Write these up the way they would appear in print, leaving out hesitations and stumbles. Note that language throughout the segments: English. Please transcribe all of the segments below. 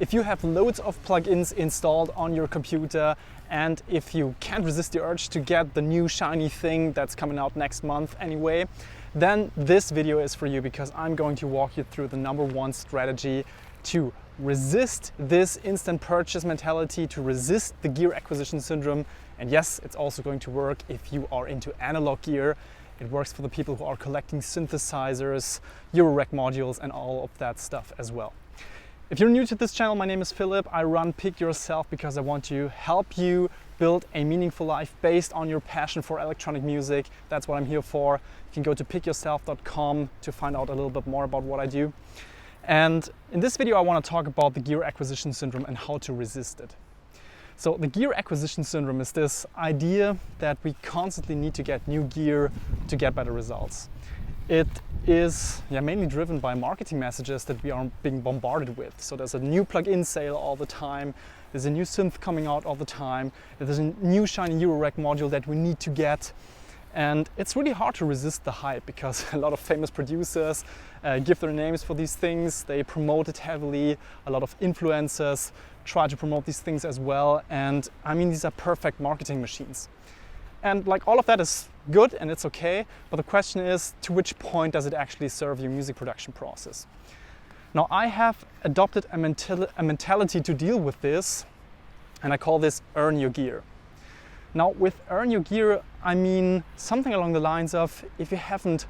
If you have loads of plugins installed on your computer, and if you can't resist the urge to get the new shiny thing that's coming out next month anyway, then this video is for you, because I'm going to walk you through the #1 strategy to resist this instant purchase mentality, to resist the gear acquisition syndrome. And yes, it's also going to work if you are into analog gear. It works for the people who are collecting synthesizers, Eurorack modules, and all of that stuff as well. If you're new to this channel, my name is Philip. I run Pick Yourself because I want to help you build a meaningful life based on your passion for electronic music. That's what I'm here for. You can go to pickyourself.com to find out a little bit more about what I do. And in this video, I want to talk about the gear acquisition syndrome and how to resist it. So the gear acquisition syndrome is this idea that we constantly need to get new gear to get better results. It is mainly driven by marketing messages that we are being bombarded with. So there's a new plugin sale all the time, there's a new synth coming out all the time, there's a new shiny Eurorack module that we need to get. And it's really hard to resist the hype, because a lot of famous producers give their names for these things, they promote it heavily, a lot of influencers try to promote these things as well. And I mean, these are perfect marketing machines. And like, all of that is good and it's okay, but the question is, to which point does it actually serve your music production process? Now, I have adopted a mentality to deal with this, and I call this earn your gear. Now, with earn your gear, I mean something along the lines of, if you haven't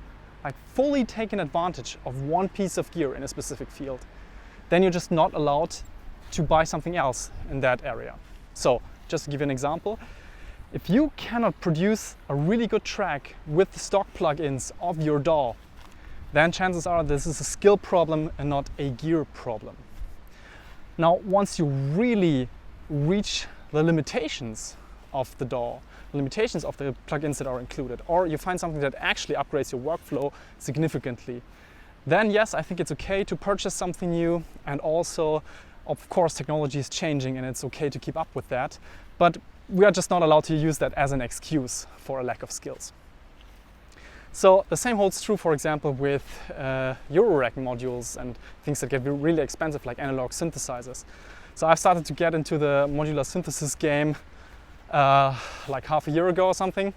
fully taken advantage of one piece of gear in a specific field, then you're just not allowed to buy something else in that area. So, just to give you an example, if you cannot produce a really good track with the stock plugins of your DAW, then chances are this is a skill problem and not a gear problem. Now, once you really reach the limitations of the DAW, the limitations of the plugins that are included, or you find something that actually upgrades your workflow significantly, then yes, I think it's okay to purchase something new. And also, of course, technology is changing and it's okay to keep up with that, but we are just not allowed to use that as an excuse for a lack of skills. So the same holds true, for example, with Eurorack modules and things that get really expensive, like analog synthesizers. So I've started to get into the modular synthesis game like half a year ago or something.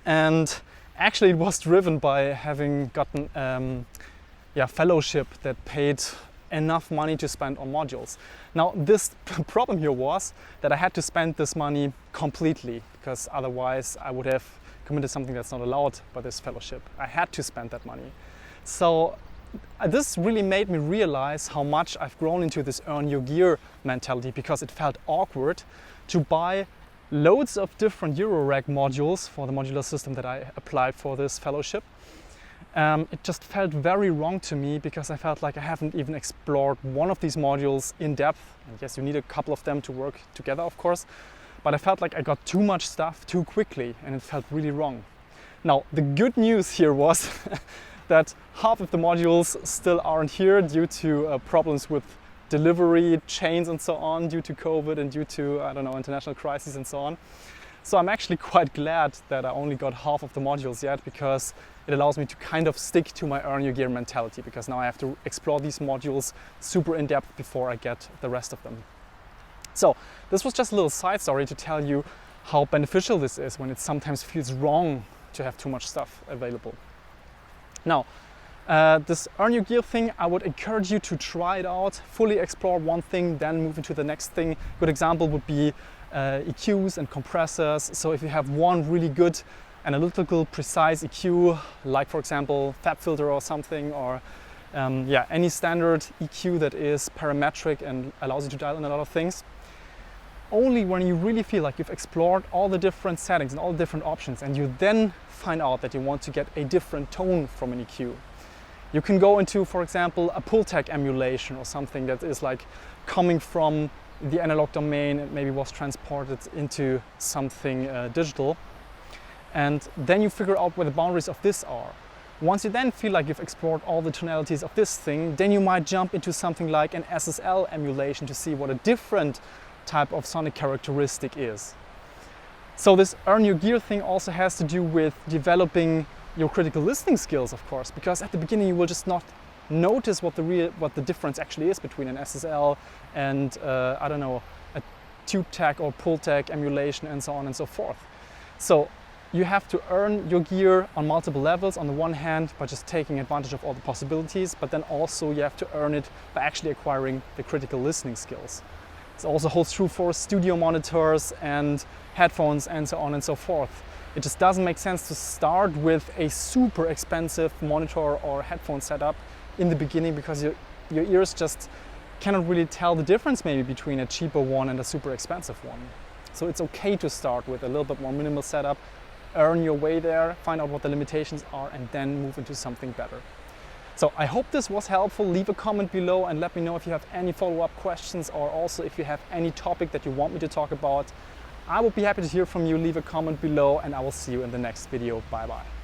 And actually it was driven by having gotten fellowship that paid enough money to spend on modules. Now, this problem here was that I had to spend this money completely, because otherwise I would have committed something that's not allowed by this fellowship. I had to spend that money. So this really made me realize how much I've grown into this earn your gear mentality, because it felt awkward to buy loads of different Eurorack modules for the modular system that I applied for this fellowship. It just felt very wrong to me, because I felt like I haven't even explored one of these modules in depth. And yes, you need a couple of them to work together, of course, but I felt like I got too much stuff too quickly, and it felt really wrong. Now, the good news here was that half of the modules still aren't here due to problems with delivery chains and so on, due to COVID and due to, I don't know, international crises and so on. So I'm actually quite glad that I only got half of the modules yet, because it allows me to kind of stick to my earn your gear mentality, because now I have to explore these modules super in depth before I get the rest of them. So this was just a little side story to tell you how beneficial this is when it sometimes feels wrong to have too much stuff available. Now, this earn your gear thing, I would encourage you to try it out, fully explore one thing, then move into the next thing. Good example would be EQs and compressors. So if you have one really good analytical, precise EQ, like for example FabFilter or something, or any standard EQ that is parametric and allows you to dial in a lot of things, only when you really feel like you've explored all the different settings and all the different options, and you then find out that you want to get a different tone from an EQ, you can go into, for example, a Pultec emulation or something that is like coming from the analog domain and maybe was transported into something digital. And then you figure out where the boundaries of this are. Once you then feel like you've explored all the tonalities of this thing, then you might jump into something like an SSL emulation to see what a different type of sonic characteristic is. So this earn your gear thing also has to do with developing your critical listening skills, of course, because at the beginning you will just not notice what the difference actually is between an SSL and I don't know, a tube tech or pull tech emulation and so on and so forth. So you have to earn your gear on multiple levels. On the one hand, by just taking advantage of all the possibilities, but then also you have to earn it by actually acquiring the critical listening skills. It also holds true for studio monitors and headphones and so on and so forth. It just doesn't make sense to start with a super expensive monitor or headphone setup in the beginning, because your ears just cannot really tell the difference maybe between a cheaper one and a super expensive one. So it's okay to start with a little bit more minimal setup, earn your way there, find out what the limitations are, and then move into something better. So I hope this was helpful. Leave a comment below and let me know if you have any follow-up questions, or also if you have any topic that you want me to talk about. I would be happy to hear from you. Leave a comment below and I will see you in the next video. Bye bye.